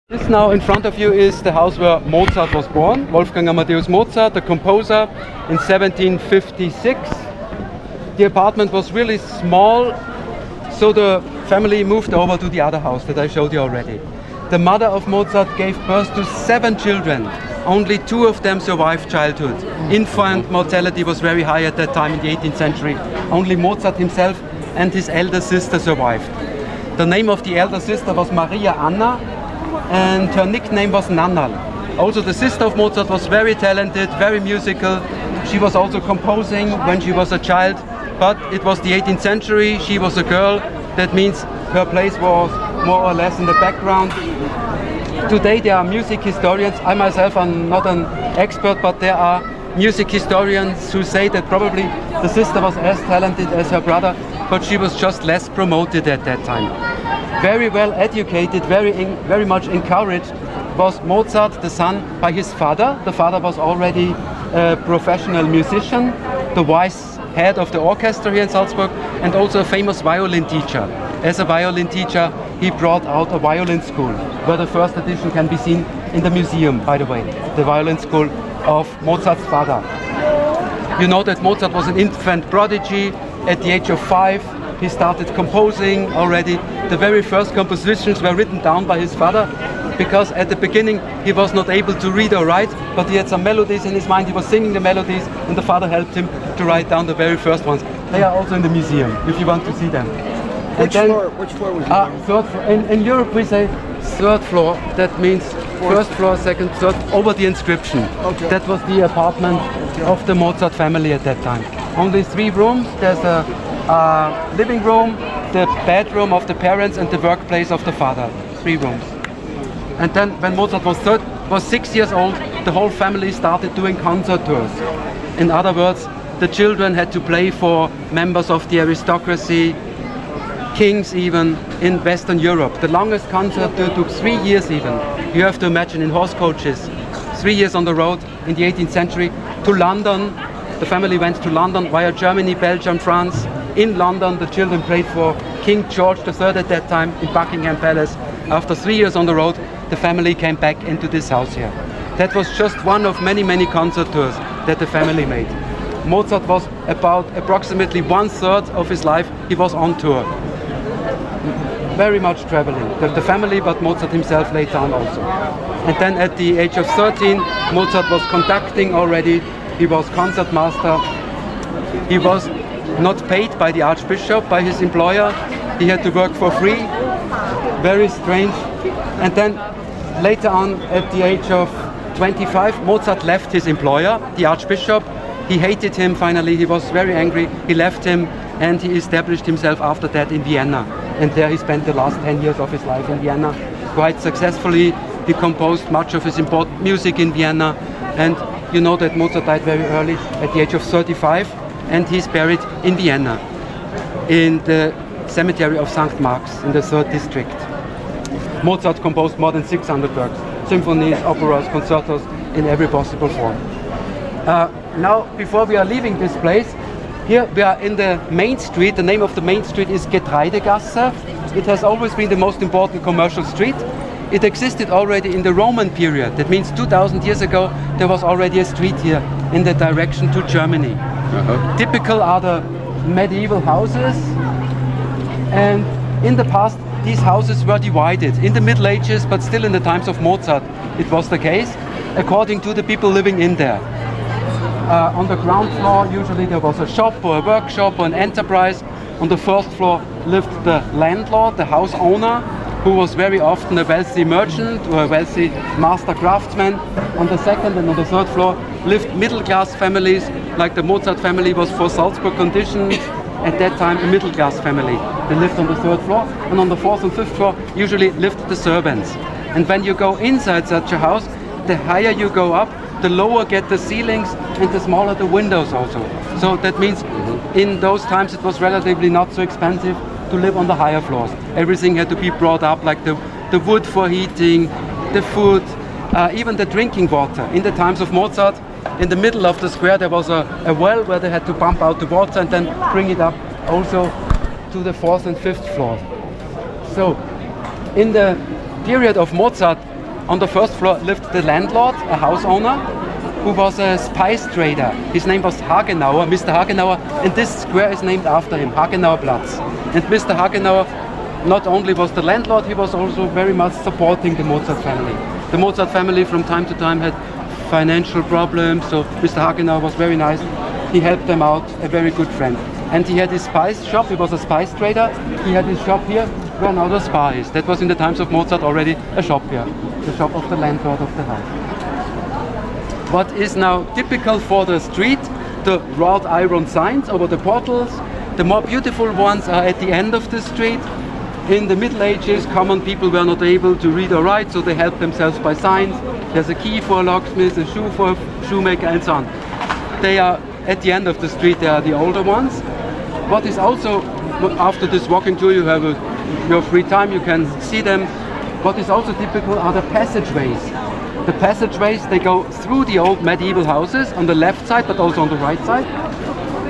This now in front of you is the house where Mozart was born, Wolfgang Amadeus Mozart, the composer, in 1756. The apartment was really small, so the family moved over to the other house that I showed you already. The mother of Mozart gave birth to 7 children. Only 2 of them survived childhood. Infant mortality was very high at that time in the 18th century. Only Mozart himself and his elder sister survived. The name of the elder sister was Maria Anna, and her nickname was Nannal. Also the sister of Mozart was very talented, very musical. She was also composing when she was a child, but it was the 18th century, she was a girl, that means her place was more or less in the background. Today there are music historians, I myself am not an expert, but there are music historians who say that probably the sister was as talented as her brother, but she was just less promoted at that time. Very well educated, very much encouraged was Mozart, the son, by his father. The father was already a professional musician, the vice head of the orchestra here in Salzburg, and also a famous violin teacher. As a violin teacher, he brought out a violin school, where the first edition can be seen in the museum, by the way, the violin school of Mozart's father. You know that Mozart was an infant prodigy. At the age of 5, he started composing already. The very first compositions were written down by his father, because at the beginning he was not able to read or write, but he had some melodies in his mind, he was singing the melodies, and the father helped him to write down the very first ones. They are also in the museum, if you want to see them. Which floor was it? Third floor. In Europe we say third floor, that means first floor, second, third, over the inscription. Okay. That was the apartment of the Mozart family at that time. Only 3 rooms, there's a living room, the bedroom of the parents, and the workplace of the father. 3 rooms. And then when Mozart was 6 years old, the whole family started doing concert tours. In other words, the children had to play for members of the aristocracy, kings even, in Western Europe. The longest concert tour took 3 years even. You have to imagine, in horse coaches, 3 years on the road in the 18th century, to London. The family went to London via Germany, Belgium, France. In London, the children played for King George III at that time in Buckingham Palace. After 3 years on the road, the family came back into this house here. That was just one of many concert tours that the family made. Mozart was about approximately 1/3 of his life, he was on tour. Very much traveling, the family, but Mozart himself later on also. And then at the age of 13, Mozart was conducting already, he was concert master. He was not paid by the archbishop, by his employer, he had to work for free, very strange. And then later on, at the age of 25, Mozart left his employer, the archbishop. He hated him finally, he was very angry, he left him, and he established himself after that in Vienna. And there he spent the last 10 years of his life in Vienna, quite successfully. He composed much of his important music in Vienna, and you know that Mozart died very early, at the age of 35, and he's buried in Vienna, in the cemetery of St. Mark's, in the 3rd district. Mozart composed more than 600 works, symphonies, operas, concertos, in every possible form. Now, before we are leaving this place, here we are in the main street. The name of the main street is Getreidegasse. It has always been the most important commercial street. It existed already in the Roman period. That means 2000 years ago there was already a street here in the direction to Germany. Typical are the medieval houses, and in the past these houses were divided. In the Middle Ages, but still in the times of Mozart, it was the case, according to the people living in there. On the ground floor, usually there was a shop or a workshop or an enterprise. On the 1st floor lived the landlord, the house owner, who was very often a wealthy merchant or a wealthy master craftsman. On the 2nd and on the 3rd floor lived middle-class families, like the Mozart family was for Salzburg conditions at that time a middle-class family. They lived on the 3rd floor, and on the 4th and 5th floor usually lived the servants. And when you go inside such a house, the higher you go up, the lower get the ceilings and the smaller the windows also. So that means in those times it was relatively not so expensive to live on the higher floors. Everything had to be brought up, like the wood for heating, the food, even the drinking water. In the times of Mozart, in the middle of the square there was a well where they had to pump out the water and then bring it up also to the 4th and 5th floors. So in the period of Mozart, On the first floor lived the landlord, a house owner, who was a spice trader. His name was Hagenauer, Mr. Hagenauer, and this square is named after him, Hagenauerplatz. And Mr. Hagenauer not only was the landlord, he was also very much supporting the Mozart family. The Mozart family from time to time had financial problems, so Mr. Hagenauer was very nice. He helped them out, a very good friend. And he had his spice shop, he was a spice trader. He had his shop here where now the spa is. That was in the times of Mozart already a shop here, the shop of the landlord of the house. What is now typical for the street, the wrought iron signs over the portals. The more beautiful ones are at the end of the street. In the Middle Ages, common people were not able to read or write, so they helped themselves by signs. There's a key for a locksmith, a shoe for a shoemaker, and so on. They are at the end of the street, they are the older ones. What is also, after this walking tour, you have your free time, you can see them. What is also typical are the passageways. The passageways, they go through the old medieval houses on the left side, but also on the right side.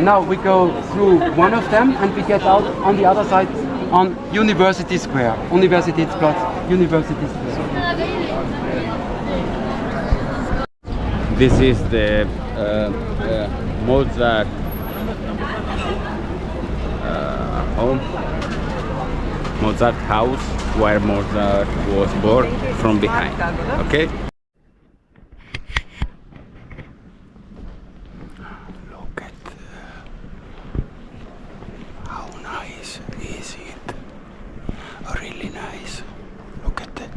Now we go through one of them and we get out on the other side on University Square, Universitätsplatz, University Square. This is the Mozart home, Mozart house, where Mozart was born from behind. Okay? Look at how nice is it? Really nice. Look at that.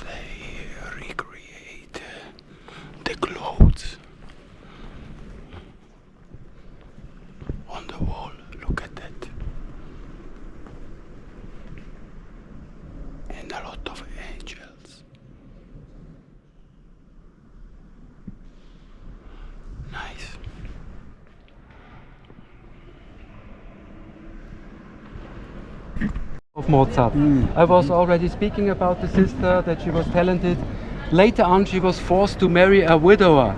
They recreate the clothes on the wall. Look at that. And a lot of angels. Nice. Of Mozart. I was already speaking about the sister, that she was talented. Later on she was forced to marry a widower.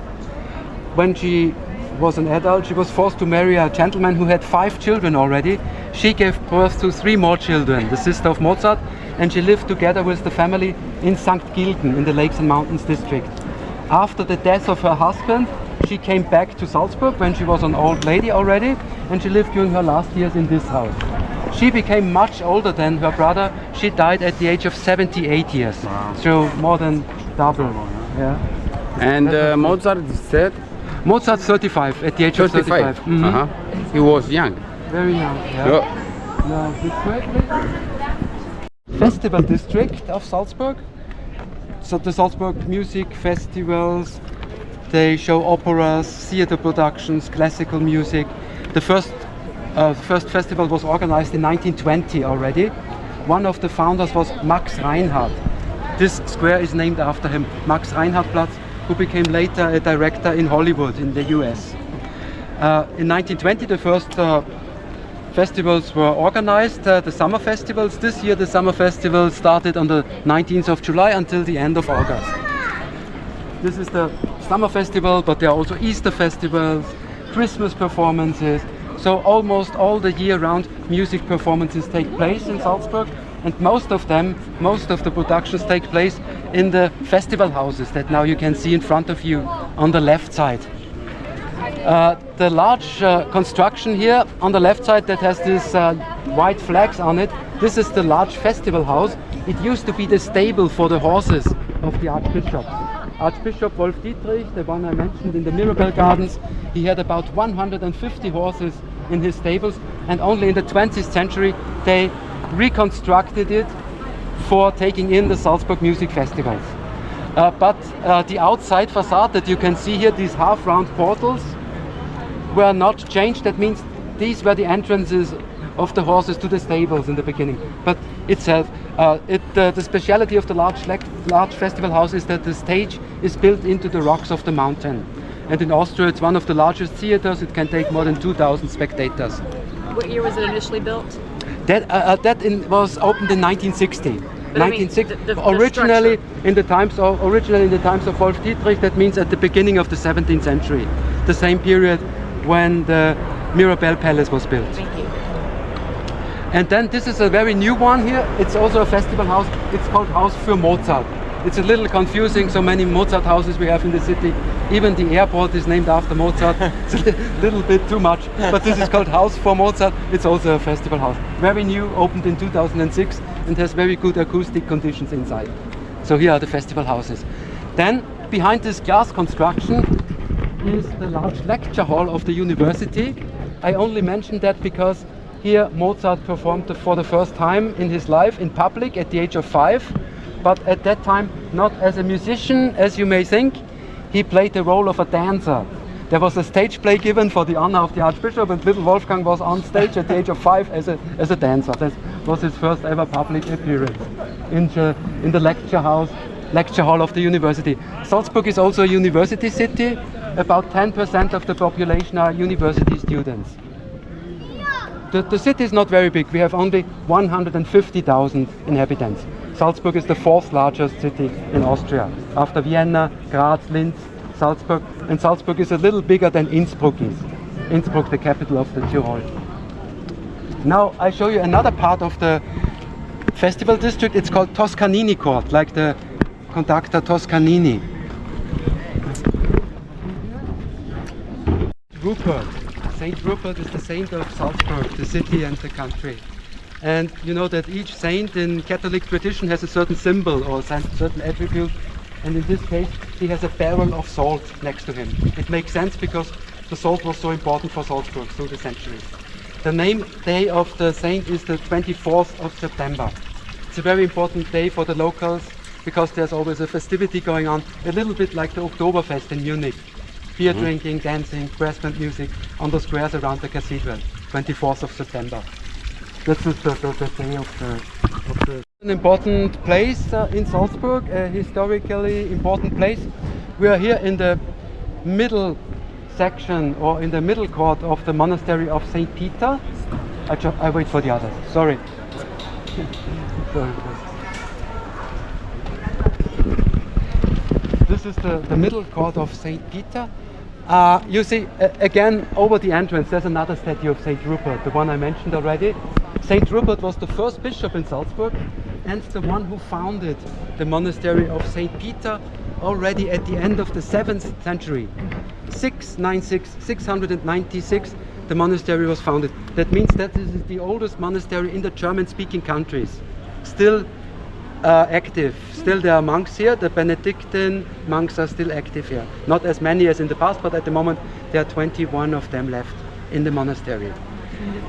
When she was an adult, she was forced to marry a gentleman who had 5 children already. She gave birth to 3 more children, the sister of Mozart, and she lived together with the family in St. Gilgen in the Lakes and Mountains district. After the death of her husband, she came back to Salzburg when she was an old lady already, and she lived during her last years in this house. She became much older than her brother. She died at the age of 78 years, so more than double. Yeah. And Mozart said? Mozart 35, at the age of 35. He was young. Very young, yeah. Now, this way, please. Festival district of Salzburg. So the Salzburg music festivals, they show operas, theater productions, classical music. The first festival was organized in 1920 already. One of the founders was Max Reinhardt. This square is named after him, Max Reinhardtplatz, who became later a director in Hollywood in the US. In 1920 the first festivals were organized, the summer festivals. This year the summer festival started on the 19th of July until the end of August. This is the summer festival, but there are also Easter festivals, Christmas performances. So almost all the year round music performances take place in Salzburg, and most of the productions take place in the festival houses that now you can see in front of you on the left side. The large construction here on the left side that has these white flags on it, this is the large festival house. It used to be the stable for the horses of the Archbishop. Archbishop Wolf Dietrich, the one I mentioned in the Mirabel Gardens, he had about 150 horses in his stables, and only in the 20th century they reconstructed it for taking in the Salzburg music festivals. But the outside facade that you can see here, these half-round portals, were not changed. That means these were the entrances of the horses to the stables in the beginning. But itself, the speciality of the large festival house is that the stage is built into the rocks of the mountain. And in Austria it's one of the largest theaters. It can take more than 2,000 spectators. What year was it initially built? That was opened in 1960. But I mean, the originally structure. in the times of Wolf Dietrich, that means at the beginning of the 17th century, the same period when the Mirabell Palace was built. Thank you. And then this is a very new one here. It's also a festival house. It's called Haus für Mozart. It's a little confusing, so many Mozart houses we have in the city. Even the airport is named after Mozart. It's a little bit too much. But this is called Haus for Mozart. It's also a festival house. Very new, opened in 2006 and has very good acoustic conditions inside. So here are the festival houses. Then behind this glass construction is the large lecture hall of the university. I only mention that because here Mozart performed for the first time in his life in public at the age of 5, but at that time not as a musician as you may think. He played the role of a dancer. There was a stage play given for the honor of the Archbishop, and little Wolfgang was on stage at the age of 5 as a dancer. That was his first ever public appearance in the lecture hall of the university. Salzburg is also a university city. About 10% of the population are university students. The city is not very big. We have only 150,000 inhabitants. Salzburg is the 4th largest city in Austria, after Vienna, Graz, Linz, Salzburg. And Salzburg is a little bigger than Innsbruck is. Innsbruck, the capital of the Tyrol. Now I show you another part of the festival district. It's called Toscanini Court, like the conductor Toscanini. Rupert. Saint Rupert is the saint of Salzburg, the city and the country. And you know that each saint in Catholic tradition has a certain symbol or certain attribute. And in this case, he has a barrel of salt next to him. It makes sense because the salt was so important for Salzburg through the centuries. The name day of the saint is the 24th of September. It's a very important day for the locals because there's always a festivity going on, a little bit like the Oktoberfest in Munich. Beer drinking, dancing, brass band music on the squares around the cathedral, 24th of September. This is the day of the an important place in Salzburg, a historically important place. We are here in the middle section or in the middle court of the monastery of St. Peter. I wait for the others, sorry. This is the middle court of St. Peter. You see, again, over the entrance, there's another statue of St. Rupert, the one I mentioned already. St. Rupert was the first bishop in Salzburg and the one who founded the monastery of St. Peter already at the end of the 7th century. 696, the monastery was founded. That means that this is the oldest monastery in the German-speaking countries. Still active. Still there are monks here. The Benedictine monks are still active here. Not as many as in the past, but at the moment there are 21 of them left in the monastery.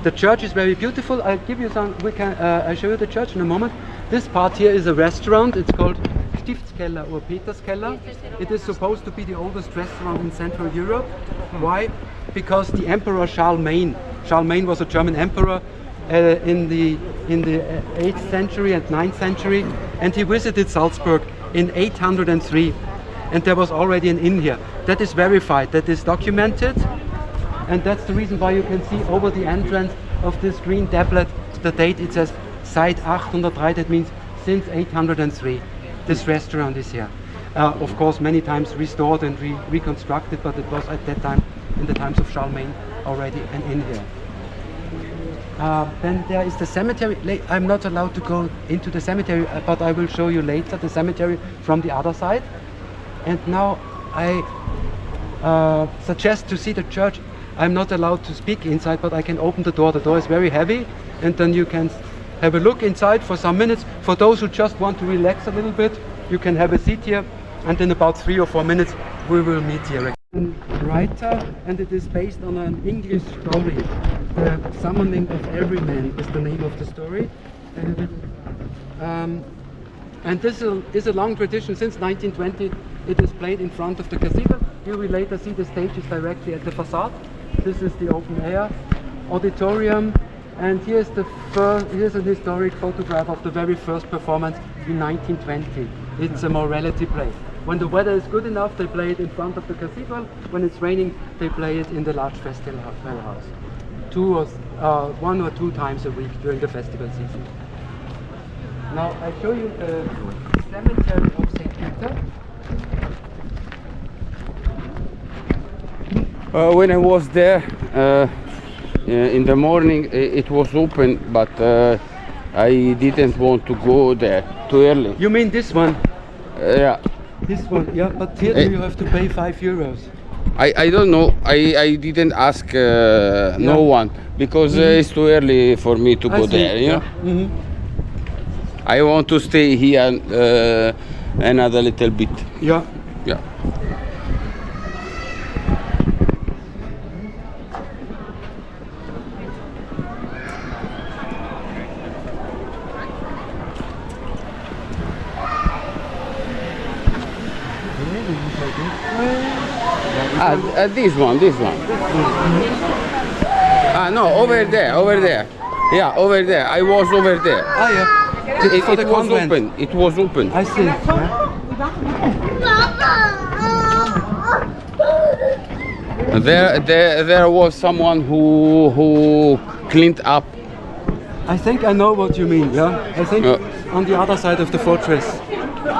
The church is very beautiful. I'll give you some, I'll show you the church in a moment. This part here is a restaurant. It's called Stiftskeller or Peterskeller. It is supposed to be the oldest restaurant in Central Europe. Why? Because the Emperor Charlemagne was a German emperor in the 8th century and 9th century, and he visited Salzburg in 803, and there was already an inn here. That is verified, that is documented, and that's the reason why you can see over the entrance of this green tablet the date. It says seit 803, that means since 803 this restaurant is here. Of course many times restored and reconstructed, but it was at that time, in the times of Charlemagne, already an inn here. Then there is the cemetery. I'm not allowed to go into the cemetery, but I will show you later the cemetery from the other side. And now I suggest to see the church. I'm not allowed to speak inside, but I can open the door. The door is very heavy, and then you can have a look inside for some minutes. For those who just want to relax a little bit, you can have a seat here, and in about 3 or 4 minutes we will meet here. Writer, and it is based on an English story. The Summoning of Everyman is the name of the story, and this is a long tradition. Since 1920 it is played in front of the cathedral. You will later see the stage is directly at the facade. This is the open air auditorium, and here's an historic photograph of the very first performance in 1920. It's a morality play. When the weather is good enough, they play it in front of the cathedral. When it's raining, they play it in the large festival house. 2 1 or 2 times a week during the festival season. Now I show you the cemetery of St. Peter. When I was there in the morning, it was open, but I didn't want to go there too early. You mean this one? Yeah. This one, yeah, but here you have to pay 5 euros. I don't know. I didn't ask no one because it's too early for me to go there. You know? I want to stay here another little bit. Yeah. Yeah. This one. No, over there. Yeah, over there. I was over there. Ah, yeah. It For the was convent. open. It was open. I see. There was someone who cleaned up. I think I know what you mean, yeah? I think on the other side of the fortress.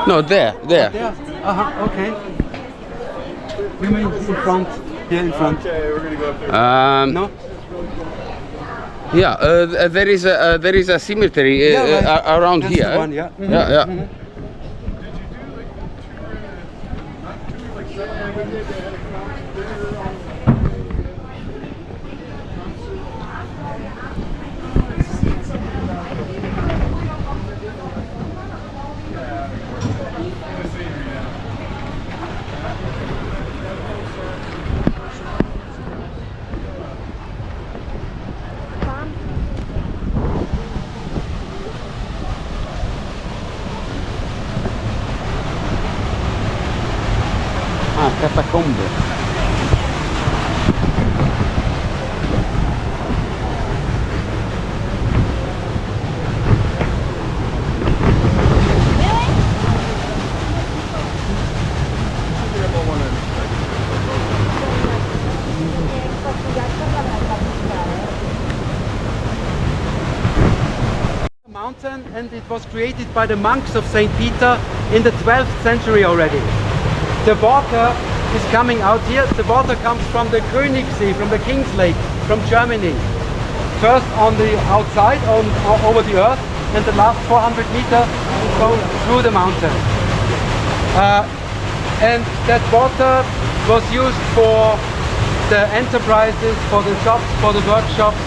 No, there. Yeah, okay. You mean in front? Here in front? No? Yeah, there is a cemetery around That's here. the one, yeah. Yeah. Catacombs. Mountain, and it was created by the monks of St. Peter in the 12th century already. The water is coming out here. The water comes from the Königssee, from the King's Lake, from Germany. First on the outside, over the earth, and the last 400 meters go through the mountain. And that water was used for the enterprises, for the shops, for the workshops.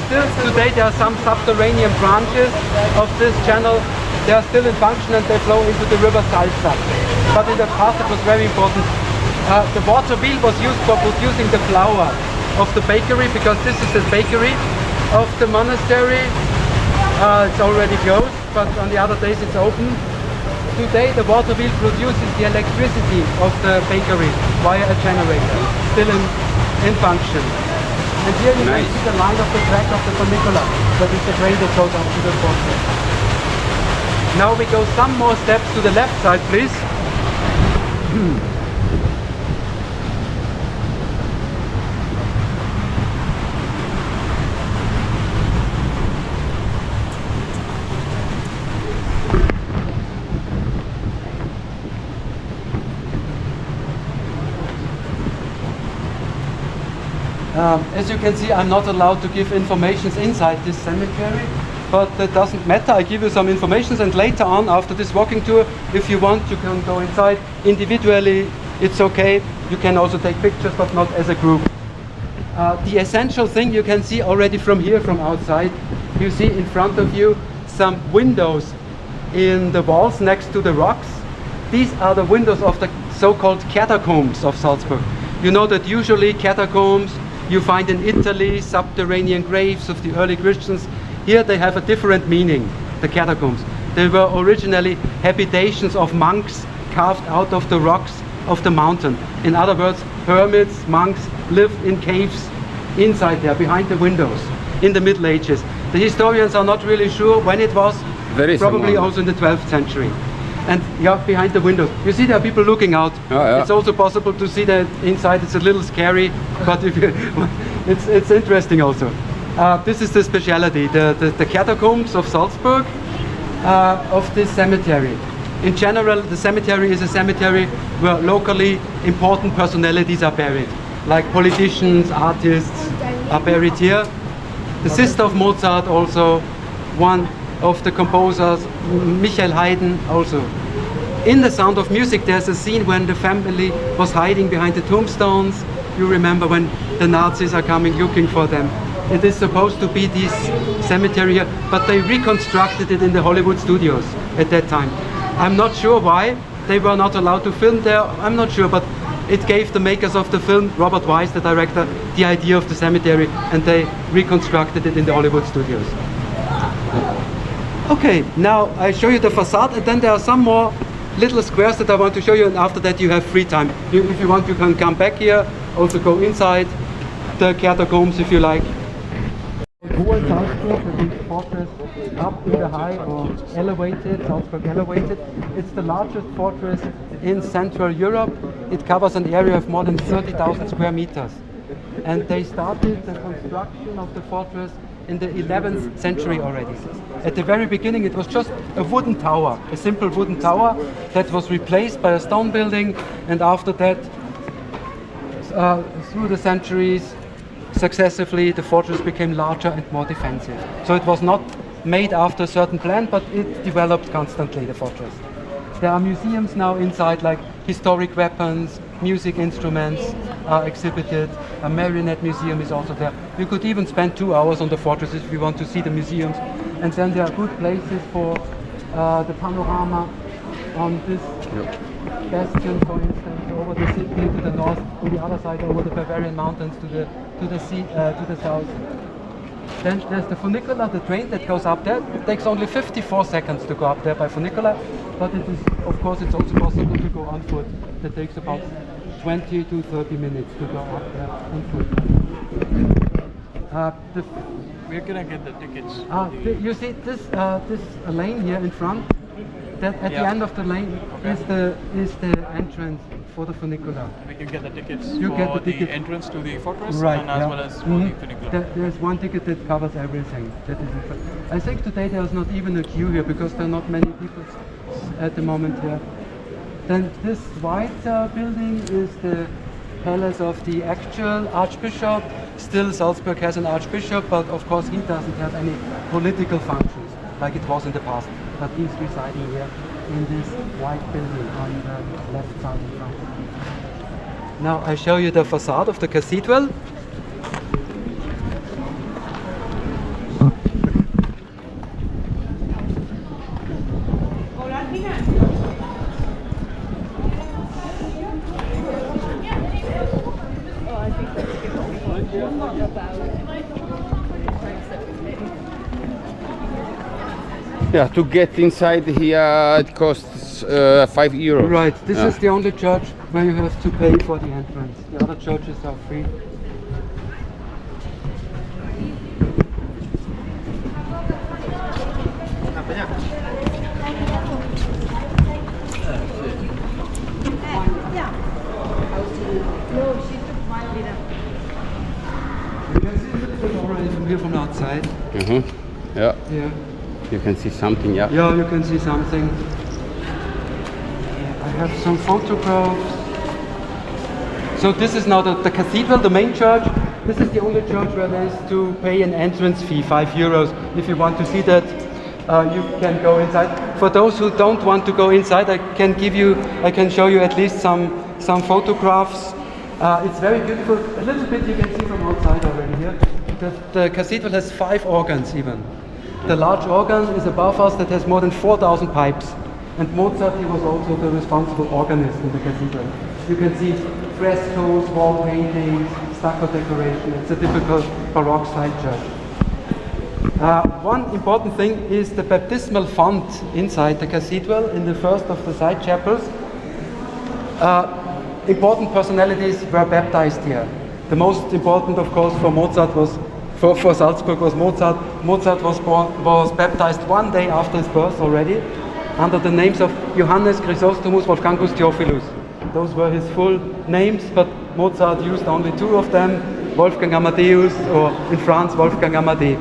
Still today there are some subterranean branches of this channel. They are still in function and they flow into the river Salzburg. But in the past it was very important. The water wheel was used for producing the flour of the bakery, because this is the bakery of the monastery. It's already closed, but on the other days it's open. Today the water wheel produces the electricity of the bakery via a generator, still in function. And here you can see the line of the track of the funicular. That is the train that goes up to the fortress. Now we go some more steps to the left side, please. As you can see, I'm not allowed to give information inside this cemetery, but that doesn't matter. I give you some information, and later on, after this walking tour, if you want, you can go inside individually. It's okay. You can also take pictures, but not as a group. The essential thing you can see already from here, from outside, you see in front of you some windows in the walls next to the rocks. These are the windows of the so-called catacombs of Salzburg. You know that usually catacombs you find in Italy, subterranean graves of the early Christians. Here they have a different meaning, the catacombs. They were originally habitations of monks carved out of the rocks of the mountain. In other words, hermits, monks lived in caves inside there, behind the windows, in the Middle Ages. The historians are not really sure when it was, probably also in the 12th century. And yeah, behind the windows. You see there are people looking out. Oh, yeah. It's also possible to see that inside. It's a little scary, but if you it's interesting also. This is the speciality, the Catacombs of Salzburg, of this cemetery. In general, the cemetery is a cemetery where locally important personalities are buried, like politicians, artists are buried here. The sister of Mozart also, one of the composers, Michael Haydn also. In The Sound of Music, there's a scene when the family was hiding behind the tombstones. You remember when the Nazis are coming looking for them. It is supposed to be this cemetery here, but they reconstructed it in the Hollywood studios at that time. I'm not sure why they were not allowed to film there. I'm not sure, but it gave the makers of the film, Robert Wise, the director, the idea of the cemetery, and they reconstructed it in the Hollywood studios. Okay, now I show you the facade, and then there are some more little squares that I want to show you, and after that you have free time. If you want, you can come back here, also go inside the catacombs if you like. Hohensalzburg, the big fortress up in the high or elevated, Salzburg elevated. It's the largest fortress in Central Europe. It covers an area of more than 30,000 square meters. And they started the construction of the fortress in the 11th century already. At the very beginning it was just a wooden tower, a simple wooden tower that was replaced by a stone building, and after that, through the centuries, successively the fortress became larger and more defensive. So it was not made after a certain plan, but it developed constantly, the fortress. There are museums now inside, like historic weapons, music instruments are exhibited. A marionette museum is also there. You could even spend 2 hours on the fortress if you want to see the museums. And then there are good places for the panorama on this bastion, for instance, over the city to the north, on the other side over the Bavarian mountains to the sea, to the south. Then there's the funicular, the train that goes up there. It takes only 54 seconds to go up there by funicular, but it is, of course, it's also possible to go on foot. That takes about 20 to 30 minutes to go up there on foot. We're gonna get the tickets. You see this lane here in front. That at the end of the lane is the entrance for the funicular. We can get the tickets You for get the the ticket. entrance to the fortress, Right, and as well as for the funicular. There's one ticket that covers everything. That is I think today there's not even a queue here because there are not many people at the moment here. Then this white building is the palace of the actual archbishop. Still Salzburg has an archbishop, but of course he doesn't have any political functions like it was in the past. But he's residing here in this white building on the left side in front. Now I show you the facade of the cathedral. Yeah, to get inside here it costs €5. Right, this is the only church where you have to pay for the entrance. The other churches are free. You can see a little bit already from here from outside. Yeah. Yeah. You can see something, yeah. Yeah, you can see something. I have some photographs. So this is now the cathedral, the main church. This is the only church where there is to pay an entrance fee, €5. If you want to see that, you can go inside. For those who don't want to go inside, I can show you at least some photographs. It's very beautiful. A little bit you can see from outside already here. The cathedral has 5 organs even. The large organ is above us that has more than 4,000 pipes. And Mozart, he was also the responsible organist in the cathedral. You can see frescoes, wall paintings, stucco decoration. It's a typical Baroque style church. One important thing is the baptismal font inside the cathedral in the first of the side chapels. Important personalities were baptized here. The most important, of course, for Mozart was for Salzburg was Mozart. Mozart was baptized 1 day after his birth already, under the names of Johannes Chrysostomus Wolfgangus Theophilus. Those were his full names, but Mozart used only 2 of them. Wolfgang Amadeus, or in France, Wolfgang Amadee.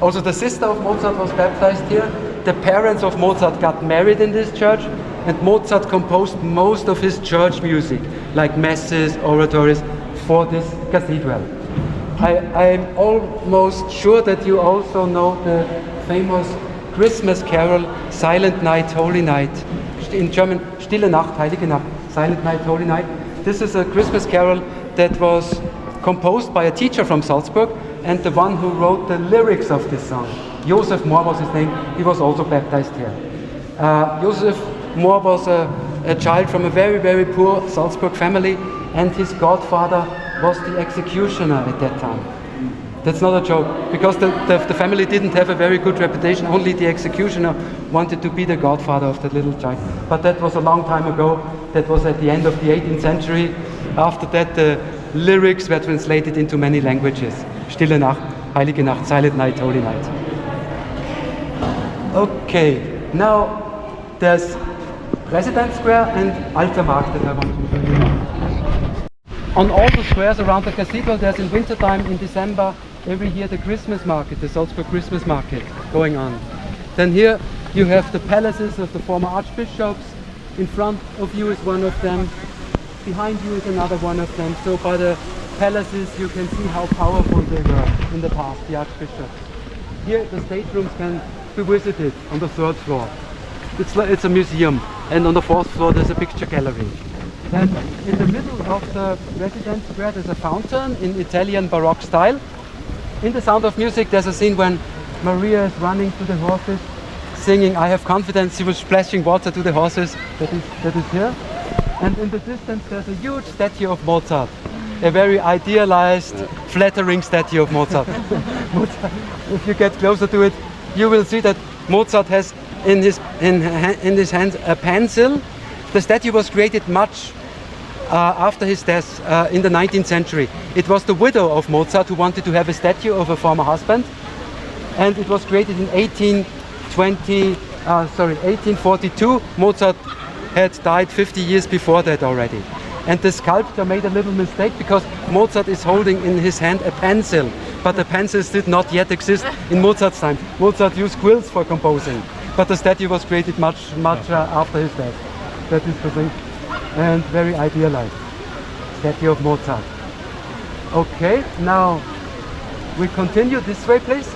Also the sister of Mozart was baptized here. The parents of Mozart got married in this church, and Mozart composed most of his church music, like masses, oratories, for this cathedral. I'm almost sure that you also know the famous Christmas carol, Silent Night, Holy Night. In German, Stille Nacht, Heilige Nacht, Silent Night, Holy Night. This is a Christmas carol that was composed by a teacher from Salzburg, and the one who wrote the lyrics of this song. Joseph Mohr was his name. He was also baptized here. Joseph Mohr was a child from a very, very poor Salzburg family, and his godfather was the executioner at that time. That's not a joke, because the family didn't have a very good reputation. Only the executioner wanted to be the godfather of that little child. But that was a long time ago. That was at the end of the 18th century. After that, the lyrics were translated into many languages. Stille Nacht, Heilige Nacht, Silent Night, Holy Night. Okay, now there's Residenz Square and Alter Markt that I want to show you now. On all the squares around the cathedral, there's in wintertime, in December, every year the Christmas market, the Salzburg Christmas market going on. Then here you have the palaces of the former archbishops. In front of you is one of them. Behind you is another one of them. So by the palaces you can see how powerful they were in the past, the archbishops. Here the staterooms can be visited on the 3rd floor. It's a museum, and on the 4th floor there's a picture gallery. And in the middle of the Residenz Square there's a fountain in Italian Baroque style. In The Sound of Music there's a scene when Maria is running to the horses, singing "I Have Confidence." She was splashing water to the horses. That is here. And in the distance there's a huge statue of Mozart. A very idealized, flattering statue of Mozart. If you get closer to it, you will see that Mozart has in his hands a pencil. The statue was created much after his death in the 19th century. It was the widow of Mozart who wanted to have a statue of a former husband, and it was created in 1842. Mozart had died 50 years before that already. And the sculptor made a little mistake, because Mozart is holding in his hand a pencil, but the pencils did not yet exist in Mozart's time. Mozart used quills for composing, but the statue was created much after his death. That is the thing. And very idealized statue of Mozart. Okay, now we continue this way, please.